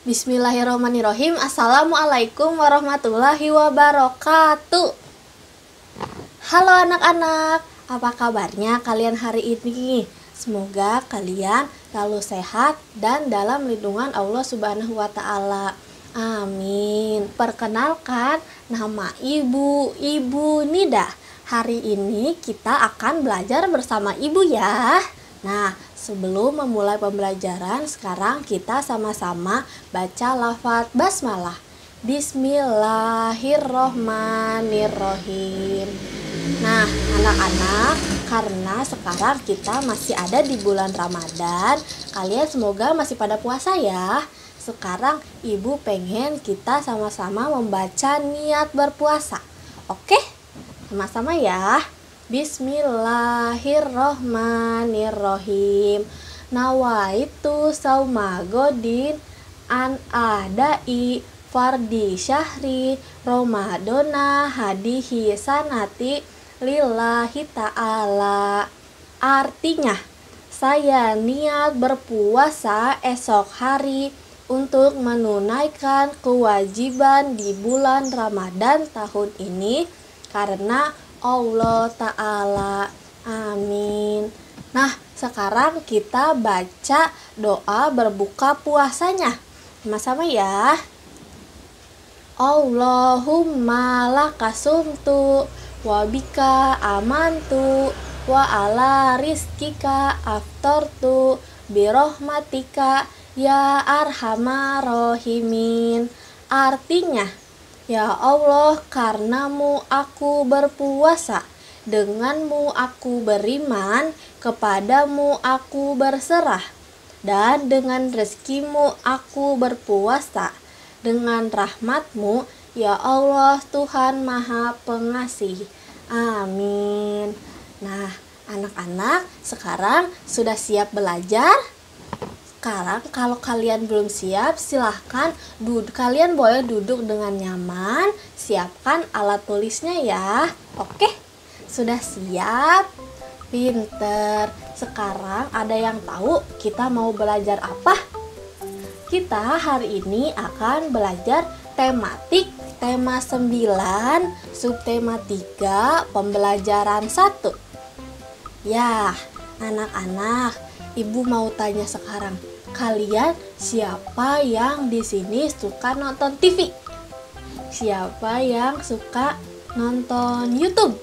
Bismillahirrahmanirrahim. Assalamualaikum warahmatullahi wabarakatuh. Halo anak-anak, apa kabarnya kalian hari ini? Semoga kalian selalu sehat dan dalam lindungan Allah Subhanahu wa Ta'ala. Amin. Perkenalkan, nama Ibu Nida. Hari ini kita akan belajar bersama Ibu ya. Nah, sebelum memulai pembelajaran, sekarang kita sama-sama baca lafaz basmalah. Bismillahirrohmanirrohim. Nah, anak-anak, karena sekarang kita masih ada di bulan Ramadan, kalian semoga masih pada puasa ya. Sekarang Ibu pengen kita sama-sama membaca niat berpuasa. Oke? Sama-sama ya. Bismillahirrohmanirrohim. Nawaitu sauma godin an adai fardi syahri Ramadana hadihi sanati lillahi ta'ala. Artinya, saya niat berpuasa esok hari untuk menunaikan kewajiban di bulan Ramadan tahun ini karena Allah Ta'ala. Amin. Nah, sekarang kita baca doa berbuka puasanya. Sama-sama ya. Allahumma lakasumtu wa bika amantu wa ala rizkika aftartu birohmatika ya arhamar rahimin. Artinya, ya Allah, karenamu aku berpuasa, denganmu aku beriman, kepadamu aku berserah, dan dengan rezekimu aku berpuasa, dengan rahmatmu, ya Allah Tuhan Maha Pengasih. Amin. Nah, anak-anak sekarang sudah siap belajar? Sekarang kalau kalian belum siap, silahkan kalian boleh duduk dengan nyaman. Siapkan alat tulisnya ya. Oke, sudah siap? Pinter. Sekarang ada yang tahu kita mau belajar apa? Kita hari ini akan belajar tematik tema 9, subtema 3, pembelajaran 1. Ya, anak-anak, Ibu mau tanya sekarang, kalian siapa yang di sini suka nonton TV? Siapa yang suka nonton YouTube?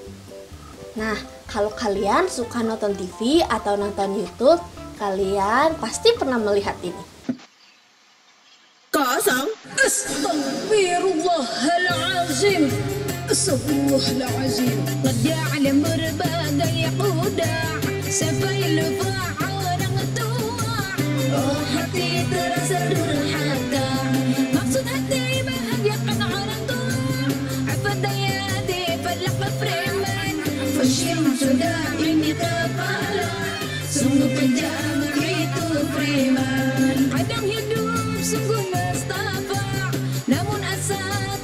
Nah, kalau kalian suka nonton TV atau nonton YouTube, kalian pasti pernah melihat ini. Kosong. Astaghfirullahalazim. Astaghfirullahalazim. Qad ya'lam berbagai qudah sampai lupa orang tua. Oh, hati terasa durhaka. Maksud hati bahagiakan orang tua. Afad yadi falak preman. Fasyamsu da'ini kepala. Sungguh kejam itu preman. Kadang hidup sungguh mustafa, namun asa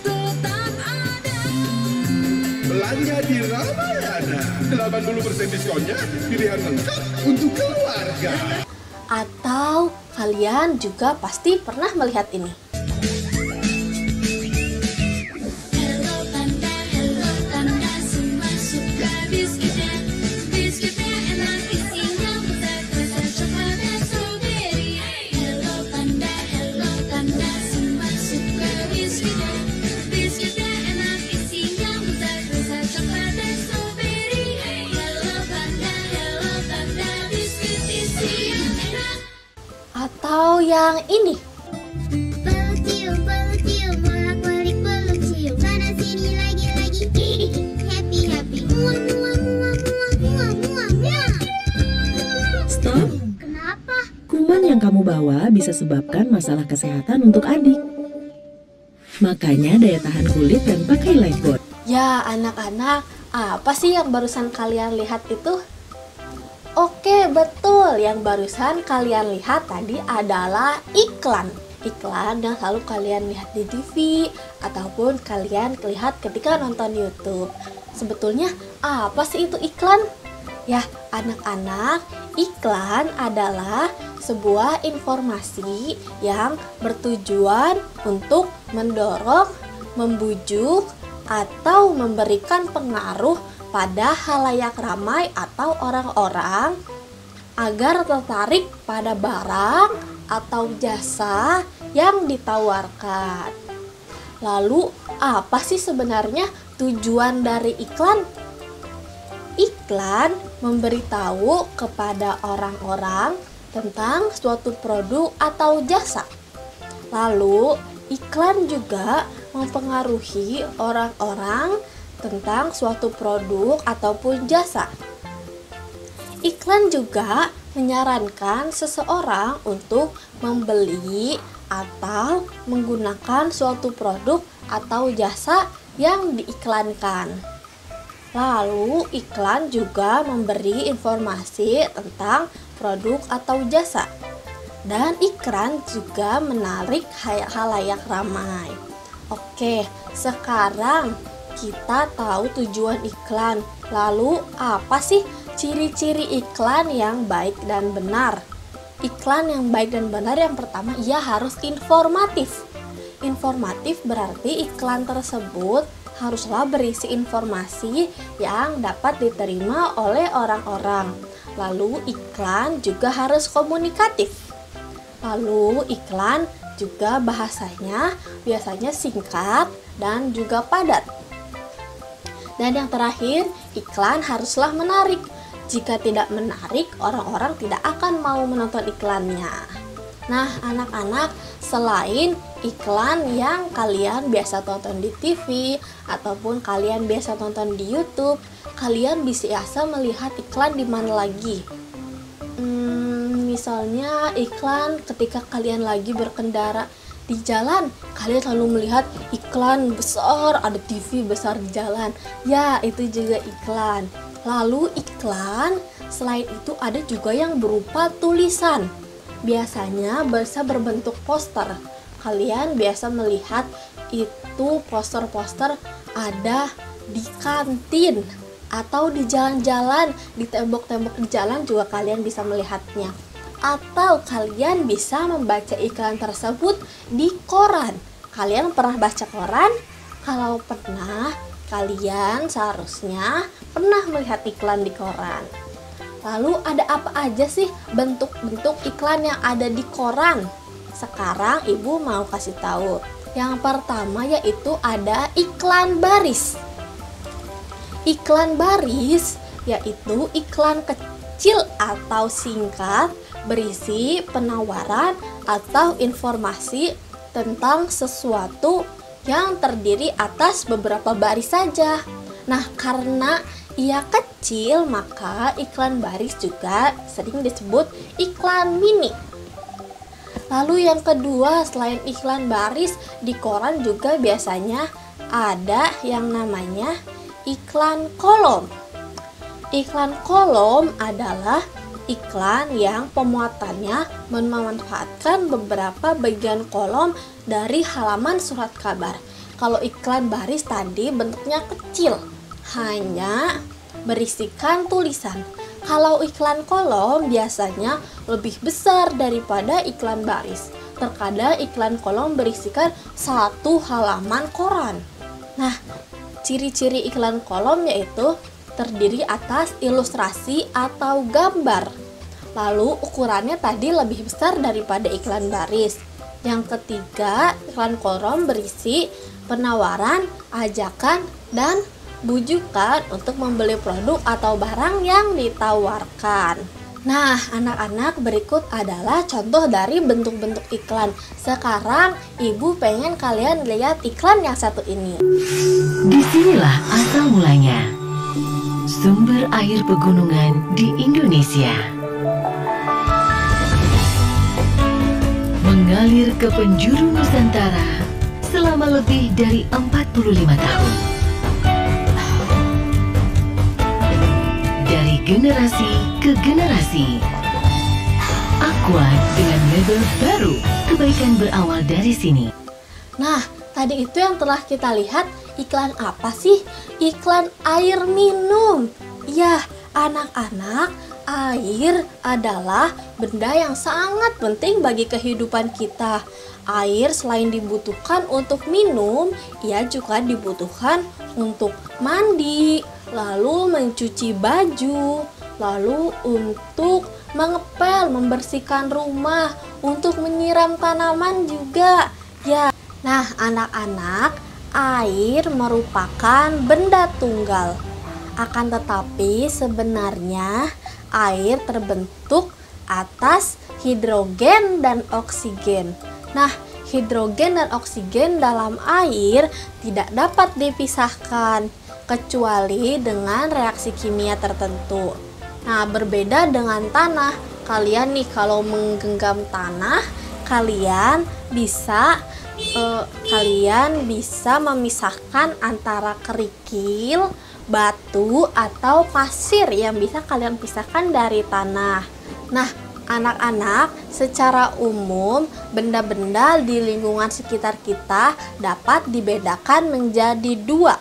tetap ada. Belanja di Ramayana, 80% diskonnya, pilihan lengkap untuk keluarga. Atau kalian juga pasti pernah melihat ini. Hello tanda, semua suka biskuitnya. Biskuitnya enak isinya bukan rasa coklat dan strawberry. Hello tanda, semua suka biskuitnya. Biskuitnya enak isinya bukan rasa coklat dan strawberry. Hello tanda, biskuit isi yang enak. Atau yang ini. Peluk cium, bolak-balik peluk cium. Sana sini lagi-lagi, happy. Muah. Stop. Kenapa? Kuman yang kamu bawa bisa sebabkan masalah kesehatan untuk adik. Makanya daya tahan kulit dan pakai Lifebuoy. Ya anak-anak, apa sih yang barusan kalian lihat itu? Oke, betul. Yang barusan kalian lihat tadi adalah iklan. Iklan yang selalu kalian lihat di TV ataupun kalian lihat ketika nonton YouTube. Sebetulnya apa sih itu iklan? Ya, anak-anak, iklan adalah sebuah informasi yang bertujuan untuk mendorong, membujuk, atau memberikan pengaruh pada halayak ramai atau orang-orang agar tertarik pada barang atau jasa yang ditawarkan. Lalu, apa sih sebenarnya tujuan dari iklan? Iklan memberitahu kepada orang-orang tentang suatu produk atau jasa. Lalu, iklan juga mempengaruhi orang-orang tentang suatu produk ataupun jasa. Iklan juga menyarankan seseorang untuk membeli atau menggunakan suatu produk atau jasa yang diiklankan. Lalu, iklan juga memberi informasi tentang produk atau jasa. Dan iklan juga menarik halayak ramai. Oke, sekarang kita tahu tujuan iklan. Lalu, apa sih ciri-ciri iklan yang baik dan benar? Iklan yang baik dan benar yang pertama, ia harus informatif. Informatif berarti iklan tersebut haruslah berisi informasi yang dapat diterima oleh orang-orang. Lalu iklan juga harus komunikatif. Lalu iklan juga bahasanya biasanya singkat dan juga padat. Dan yang terakhir, iklan haruslah menarik. Jika tidak menarik, orang-orang tidak akan mau menonton iklannya. Nah, anak-anak, selain iklan yang kalian biasa tonton di TV ataupun kalian biasa tonton di YouTube, kalian biasa melihat iklan di mana lagi? Misalnya iklan ketika kalian lagi berkendara di jalan, kalian selalu melihat iklan besar, ada TV besar di jalan. Ya, itu juga iklan. Lalu iklan selain itu ada juga yang berupa tulisan. Biasanya bisa berbentuk poster. Kalian biasa melihat itu poster-poster ada di kantin atau di jalan-jalan, di tembok-tembok di jalan juga kalian bisa melihatnya. Atau kalian bisa membaca iklan tersebut di koran. Kalian pernah baca koran? Kalau pernah, kalian seharusnya pernah melihat iklan di koran. Lalu ada apa aja sih bentuk-bentuk iklan yang ada di koran? Sekarang ibu mau kasih tahu. Yang pertama yaitu ada iklan baris. Iklan baris yaitu iklan kecil atau singkat berisi penawaran atau informasi tentang sesuatu yang terdiri atas beberapa baris saja. Nah, karena ia kecil, maka iklan baris juga sering disebut iklan mini. Lalu yang kedua, selain iklan baris, di koran juga biasanya ada yang namanya iklan kolom. Iklan kolom adalah iklan yang pemuatannya memanfaatkan beberapa bagian kolom dari halaman surat kabar. Kalau iklan baris tadi bentuknya kecil, hanya berisikan tulisan. Kalau iklan kolom biasanya lebih besar daripada iklan baris. Terkadang iklan kolom berisikan satu halaman koran. Nah, ciri-ciri iklan kolom yaitu terdiri atas ilustrasi atau gambar. Lalu ukurannya tadi lebih besar daripada iklan baris. Yang ketiga, iklan kolom berisi penawaran, ajakan, dan bujukan untuk membeli produk atau barang yang ditawarkan. Nah, anak-anak, berikut adalah contoh dari bentuk-bentuk iklan. Sekarang, ibu pengen kalian lihat iklan yang satu ini. Disinilah asal mulanya sumber air pegunungan di Indonesia. Mengalir ke penjuru Nusantara selama lebih dari 45 tahun. Dari generasi ke generasi. Aqua dengan label baru, kebaikan berawal dari sini. Nah, tadi itu yang telah kita lihat, iklan apa sih? Iklan air minum. Ya, anak-anak, Air adalah benda yang sangat penting bagi kehidupan kita. Air selain dibutuhkan untuk minum, ia juga dibutuhkan untuk mandi, lalu mencuci baju, lalu untuk mengepel, membersihkan rumah, untuk menyiram tanaman juga. Ya. Nah, anak-anak, air merupakan benda tunggal. Akan tetapi sebenarnya air terbentuk atas hidrogen dan oksigen. Nah, hidrogen dan oksigen dalam air tidak dapat dipisahkan kecuali dengan reaksi kimia tertentu. Nah, berbeda dengan tanah. Kalian nih kalau menggenggam tanah, kalian bisa memisahkan antara kerikil, batu, atau pasir yang bisa kalian pisahkan dari tanah. Nah, anak-anak, secara umum benda-benda di lingkungan sekitar kita dapat dibedakan menjadi dua,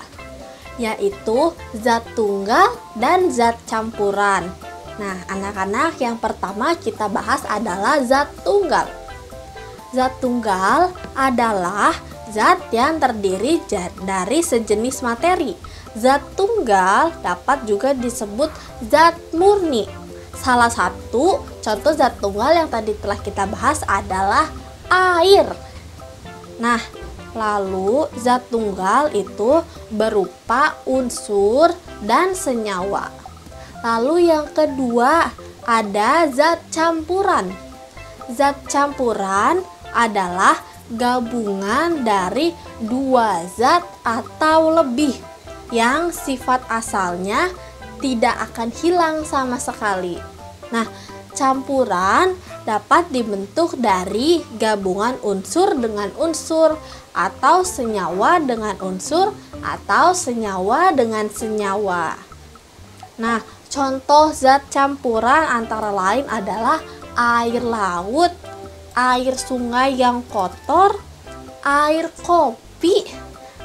yaitu zat tunggal dan zat campuran. Nah, anak-anak, yang pertama kita bahas adalah zat tunggal. Zat tunggal adalah zat yang terdiri dari sejenis materi. Zat tunggal dapat juga disebut zat murni. Salah satu contoh zat tunggal yang tadi telah kita bahas adalah air. Nah, lalu zat tunggal itu berupa unsur dan senyawa. Lalu yang kedua ada zat campuran. Zat campuran adalah gabungan dari dua zat atau lebih yang sifat asalnya tidak akan hilang sama sekali. Nah, campuran dapat dibentuk dari gabungan unsur dengan unsur, atau senyawa dengan unsur, atau senyawa dengan senyawa. Nah, contoh zat campuran antara lain adalah air laut, air sungai yang kotor, air kopi,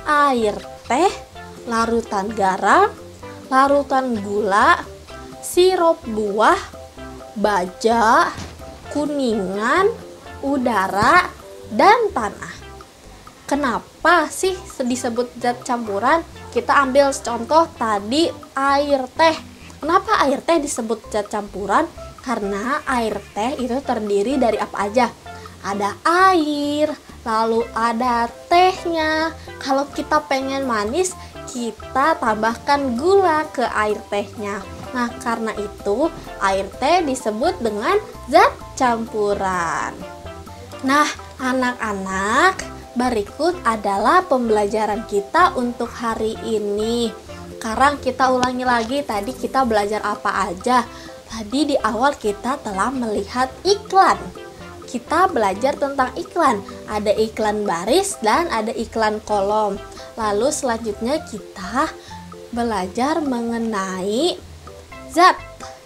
air teh, larutan garam, larutan gula, sirup buah, baja, kuningan, udara, dan tanah. Kenapa sih disebut zat campuran? Kita ambil contoh tadi air teh. Kenapa air teh disebut zat campuran? Karena air teh itu terdiri dari apa aja? Ada air, lalu ada tehnya. Kalau kita pengen manis, kita tambahkan gula ke air tehnya. Nah, karena itu air teh disebut dengan zat campuran. Nah, anak-anak, berikut adalah pembelajaran kita untuk hari ini. Sekarang kita ulangi lagi, tadi kita belajar apa aja. Tadi di awal kita telah melihat iklan. Kita belajar tentang iklan. Ada iklan baris dan ada iklan kolom. Lalu selanjutnya kita belajar mengenai zat,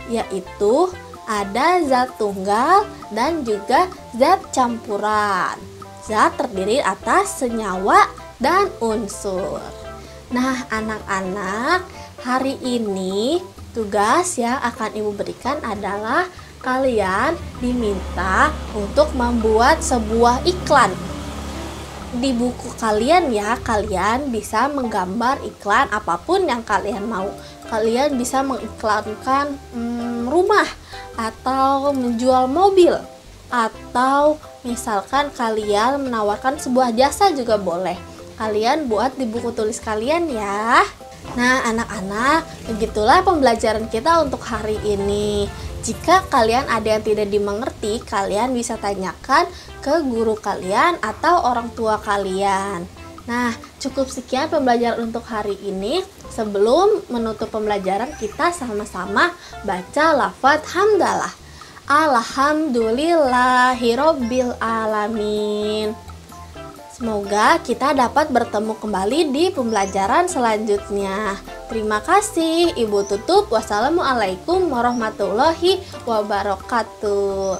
yaitu ada zat tunggal dan juga zat campuran. Zat terdiri atas senyawa dan unsur. Nah, anak-anak, hari ini tugas yang akan Ibu berikan adalah kalian diminta untuk membuat sebuah iklan. Di buku kalian ya, kalian bisa menggambar iklan apapun yang kalian mau. Kalian bisa mengiklankan rumah, atau menjual mobil, atau misalkan kalian menawarkan sebuah jasa juga boleh. Kalian buat di buku tulis kalian ya. Nah, anak-anak, begitulah pembelajaran kita untuk hari ini. Jika kalian ada yang tidak dimengerti, kalian bisa tanyakan ke guru kalian atau orang tua kalian. Nah, cukup sekian pembelajaran untuk hari ini. Sebelum menutup pembelajaran, kita sama-sama baca lafaz hamdalah. Alhamdulillahirobbil alamin. Semoga kita dapat bertemu kembali di pembelajaran selanjutnya. Terima kasih. Ibu tutup. Wassalamualaikum warahmatullahi wabarakatuh.